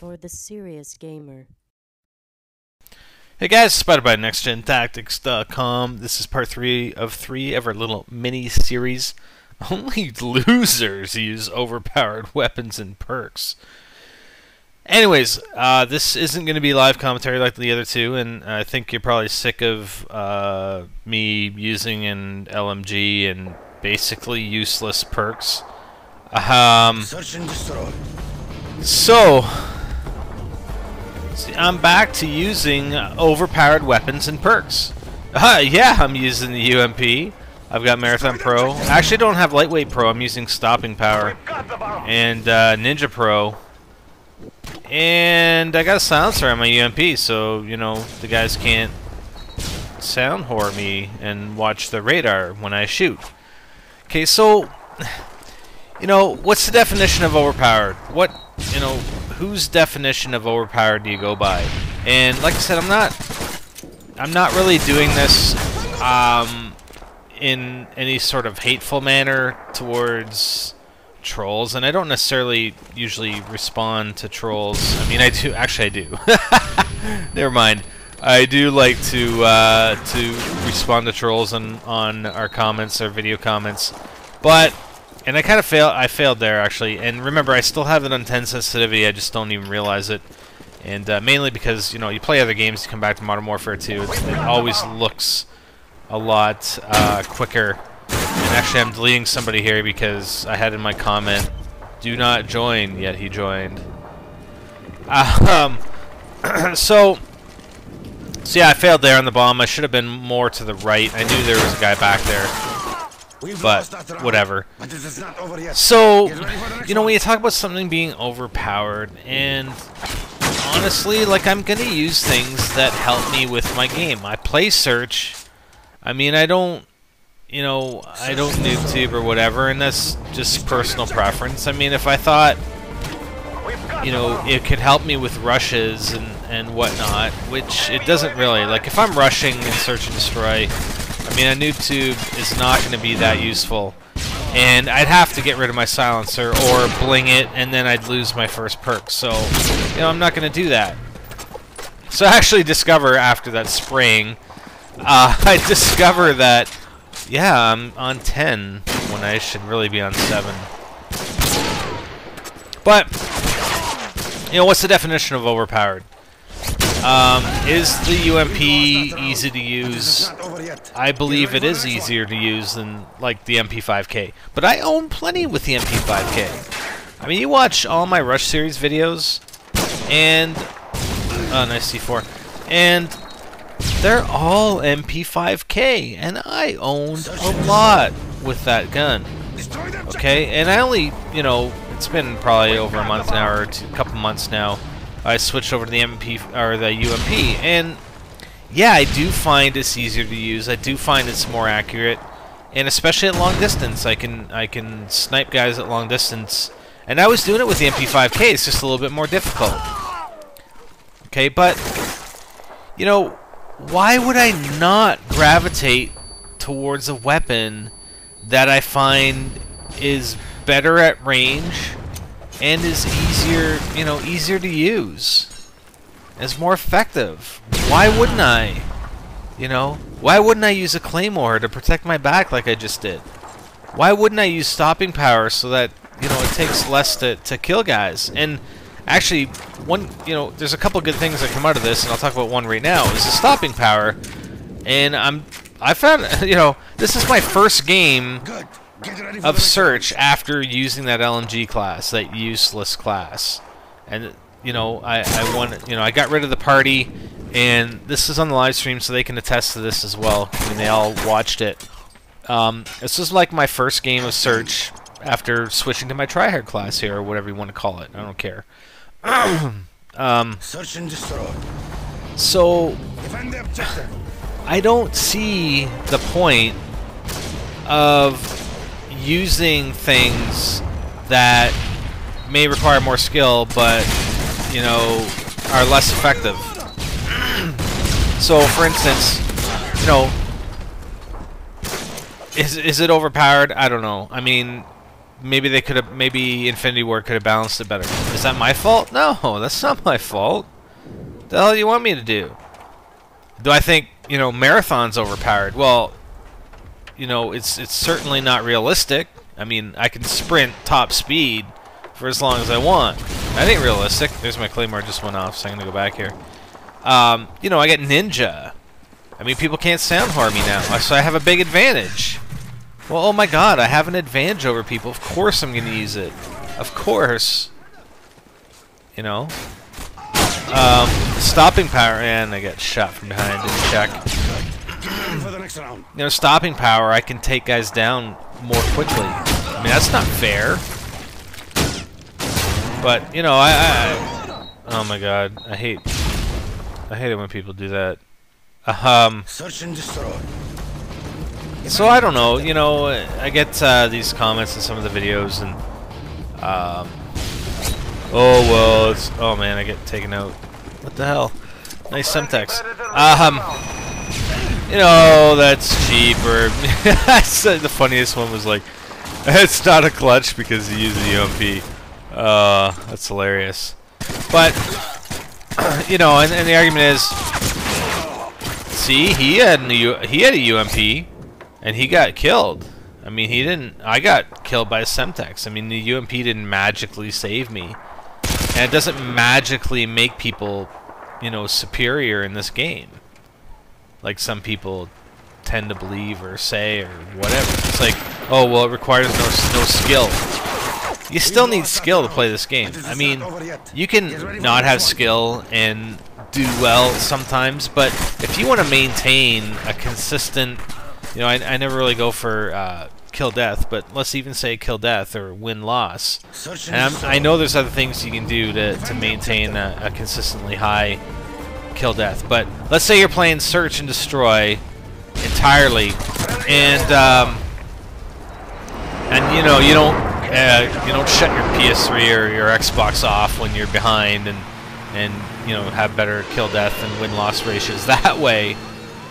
for the serious gamer. Hey guys, spotted by NextGenTactics.com. This is part 3 of 3 of our little mini-series. Only losers use overpowered weapons and perks. Anyways, this isn't going to be live commentary like the other two, and I think you're probably sick of me using an LMG and basically useless perks. Search and destroy. So, see, I'm back to using overpowered weapons and perks. Yeah, I'm using the UMP. I've got Marathon Pro. I actually don't have Lightweight Pro. I'm using Stopping Power and Ninja Pro. And I got a silencer on my UMP, so, you know, the guys can't sound whore me and watch the radar when I shoot. Okay, so, you know, what's the definition of overpowered? What, you know, whose definition of overpowered do you go by? And like I said, I'm not really doing this in any sort of hateful manner towards trolls, and I don't necessarily usually respond to trolls. I mean, I do. Actually, I do. Never mind. I do like to respond to trolls on our comments, our video comments, but. And I kind of failed. I failed there, actually. And remember, I still have it on 10 sensitivity. I just don't even realize it. And mainly because, you know, you play other games, you come back to Modern Warfare 2, it always looks a lot quicker. And actually, I'm deleting somebody here because I had in my comment, "Do not join," yet he joined. So yeah, I failed there on the bomb. I should have been more to the right. I knew there was a guy back there. But whatever. So, you know, when you talk about something being overpowered, and honestly, like, I'm gonna use things that help me with my game. I play search. I mean, I don't, you know, I don't noob tube or whatever, and that's just personal preference. I mean, if I thought, you know, it could help me with rushes and whatnot, which it doesn't really. Like, if I'm rushing in search and destroy, I mean, a noob tube is not going to be that useful, and I'd have to get rid of my silencer or bling it, and then I'd lose my first perk. So, you know, I'm not going to do that. So I actually discover after that spraying, I discover that, yeah, I'm on 10 when I should really be on 7. But, you know, what's the definition of overpowered? Is the UMP easy to use? I believe it is easier to use than, like, the MP5K. But I own plenty with the MP5K. I mean, you watch all my Rush series videos, and... Oh, nice C4. And they're all MP5K, and I owned a lot with that gun. Okay? And I only, you know, it's been probably over a month now, or a couple months now. I switched over to the MP or the UMP, and yeah, I do find it's easier to use. I do find it's more accurate, and especially at long distance, I can snipe guys at long distance. And I was doing it with the MP5K. It's just a little bit more difficult. Okay, but you know, why would I not gravitate towards a weapon that I find is better at range? And is easier, you know, easier to use. It's more effective. Why wouldn't I? You know, why wouldn't I use a claymore to protect my back like I just did? Why wouldn't I use stopping power so that, you know, it takes less to kill guys? And actually, you know, there's a couple good things that come out of this, and I'll talk about one right now. Is the stopping power, and I found, you know, this is my first game of search after using that LMG class, that useless class. And, you know, I won, you know, I got rid of the party, and this is on the live stream, so they can attest to this as well. I mean, they all watched it. This was like my first game of search after switching to my tryhard class here, or whatever you want to call it. I don't care. Search and destroy. So, I don't see the point of using things that may require more skill, but, you know, are less effective. So, for instance, you know, is it overpowered? I don't know. I mean, maybe they could have, maybe Infinity Ward could have balanced it better. Is that my fault? No, that's not my fault. The hell do you want me to do? Do I think, you know, Marathon's overpowered? Well, you know, it's certainly not realistic. I mean, I can sprint top speed for as long as I want. That ain't realistic. There's my Claymore just went off, so I'm gonna go back here. You know, I get Ninja. I mean, people can't sound harm me now, so I have a big advantage. Well, oh my god, I have an advantage over people. Of course I'm gonna use it. Of course. You know? Stopping power, and I get shot from behind, didn't check. You know, stopping power, I can take guys down more quickly. I mean, that's not fair. But, you know, oh my god, I hate it when people do that. Search and destroy. So I don't know, you know, I get these comments in some of the videos, and oh well, it's, oh man, I get taken out. What the hell? Nice Semtex. You know, that's cheaper. The funniest one was like, it's not a clutch because you use the UMP. That's hilarious. But you know, and the argument is, see, he had a UMP, and he got killed. I mean, he didn't. I got killed by a Semtex. I mean, the UMP didn't magically save me, and it doesn't magically make people, you know, superior in this game, like some people tend to believe or say or whatever. It's like, oh well, it requires no skill. You still need skill to play this game. I mean, you can not have skill and do well sometimes, but if you want to maintain a consistent, you know, I never really go for kill death, but let's even say kill death or win loss. And I know there's other things you can do to maintain a consistently high kill death, but let's say you're playing search and destroy entirely, and you know, you don't shut your PS3 or your Xbox off when you're behind, and you know, have better kill death and win loss ratios that way.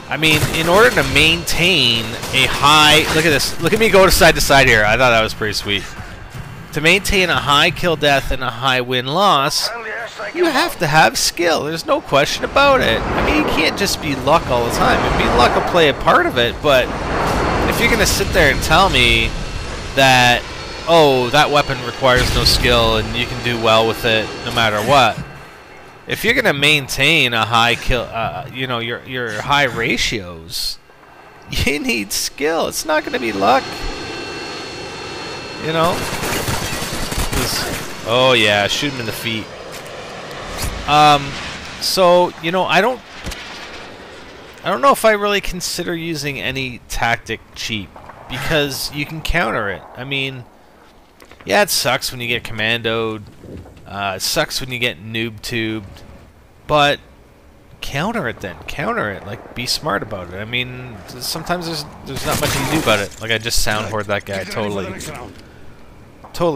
I mean, in order to maintain a high, look at this, look at me go to side here. I thought that was pretty sweet. To maintain a high kill death and a high win loss, you have to have skill. There's no question about it. I mean, you can't just be luck all the time. I mean, luck will play a part of it, but if you're gonna sit there and tell me that, oh, that weapon requires no skill and you can do well with it no matter what. If you're gonna maintain a high kill, you know, your high ratios, you need skill. It's not gonna be luck. You know. Oh yeah, shoot him in the feet. So you know, I don't know if I really consider using any tactic cheap, because you can counter it. I mean, yeah, it sucks when you get commandoed. It sucks when you get noob tubed, but counter it then. Counter it. Like, be smart about it. I mean, sometimes there's not much you can do about it. Like, I just sound horde that guy totally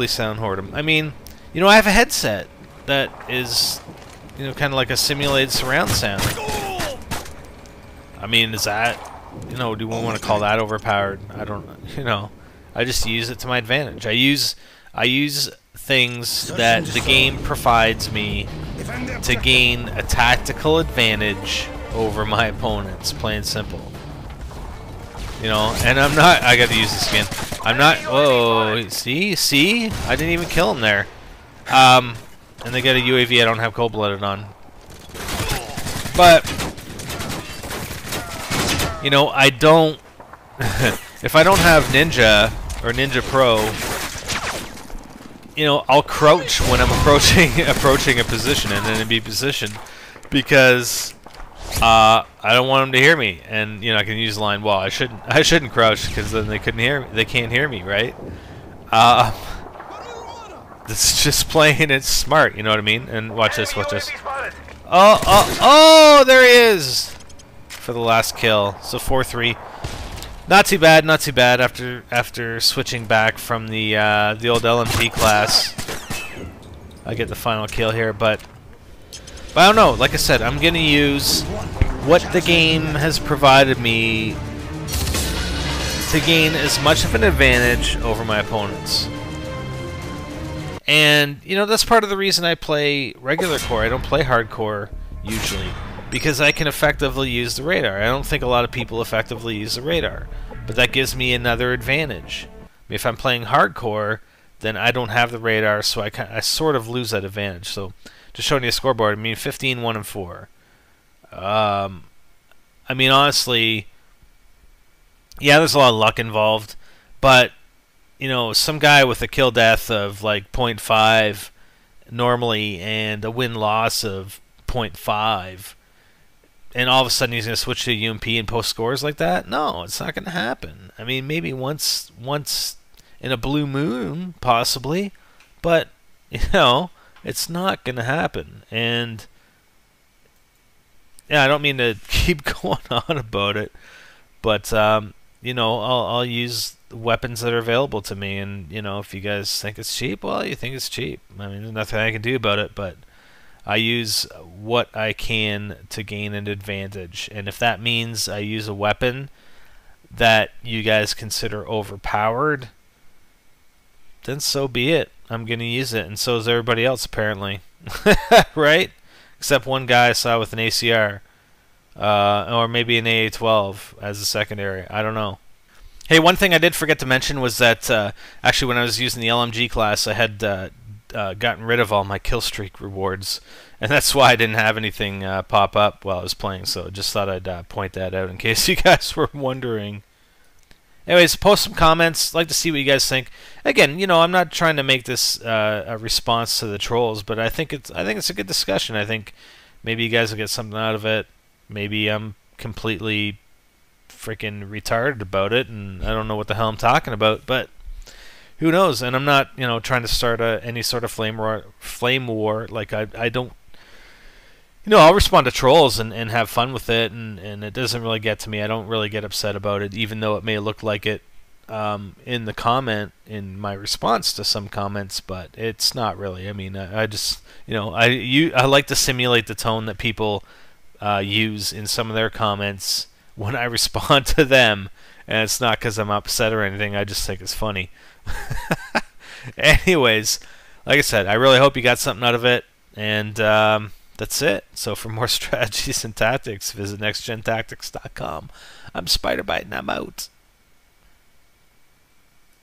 sound horde him. I mean, you know, I have a headset that is, you know, kind of like a simulated surround sound. I mean, is that, you know, do we want to call that overpowered? I don't, you know, I just use it to my advantage. I use things that the game provides me to gain a tactical advantage over my opponents, plain and simple. You know, and I'm not, I gotta use this again. I'm not, whoa, see? I didn't even kill him there. And they get a UAV I don't have cold-blooded on. But, you know, I don't, if I don't have Ninja, or Ninja Pro, you know, I'll crouch when I'm approaching a position, an enemy position, because I don't want them to hear me, and you know, I can use the line, well, I shouldn't crouch because then they can't hear me, right? This is just playing it smart, you know what I mean? And watch this. Oh, there he is for the last kill. So 4-3. Not too bad after switching back from the old LMP class. I get the final kill here, but I don't know. Like I said, I'm gonna use what the game has provided me to gain as much of an advantage over my opponents. And, you know, that's part of the reason I play regular core. I don't play hardcore usually, because I can effectively use the radar. I don't think a lot of people effectively use the radar, but that gives me another advantage. I mean, if I'm playing hardcore, then I don't have the radar, so I sort of lose that advantage. So, just showing you a scoreboard, I mean, 15, 1, and 4. I mean, honestly, yeah, there's a lot of luck involved, but you know, some guy with a kill death of like 0.5 normally and a win-loss of 0.5, and all of a sudden he's going to switch to UMP and post scores like that? No, it's not going to happen. I mean, maybe once in a blue moon, possibly, but, you know, it's not going to happen. And, yeah, I don't mean to keep going on about it, but, you know, I'll use weapons that are available to me, and you know, if you guys think it's cheap, well, you think it's cheap. I mean, there's nothing I can do about it, but I use what I can to gain an advantage, and if that means I use a weapon that you guys consider overpowered, then so be it. I'm gonna use it, and so is everybody else apparently. Right? Except one guy I saw with an ACR, or maybe an AA-12 as a secondary. I don't know. Hey, one thing I did forget to mention was that actually when I was using the LMG class, I had gotten rid of all my kill streak rewards, and that's why I didn't have anything pop up while I was playing, so just thought I'd point that out in case you guys were wondering. Anyways, post some comments. I'd like to see what you guys think. Again, you know, I'm not trying to make this a response to the trolls, but I think it's a good discussion. I think maybe you guys will get something out of it. Maybe I'm completely freaking retarded about it, and I don't know what the hell I'm talking about, but who knows? And I'm not, you know, trying to start any sort of flame war. Like I don't, you know, I'll respond to trolls and have fun with it, and it doesn't really get to me. I don't really get upset about it, even though it may look like it in the comment, in my response to some comments, but it's not really. I mean, I just, you know, I like to simulate the tone that people use in some of their comments when I respond to them, and it's not because I'm upset or anything. I just think it's funny. Anyways, like I said, I really hope you got something out of it, and that's it. So for more strategies and tactics, visit NextGenTactics.com. I'm Spiderbite, and I'm out.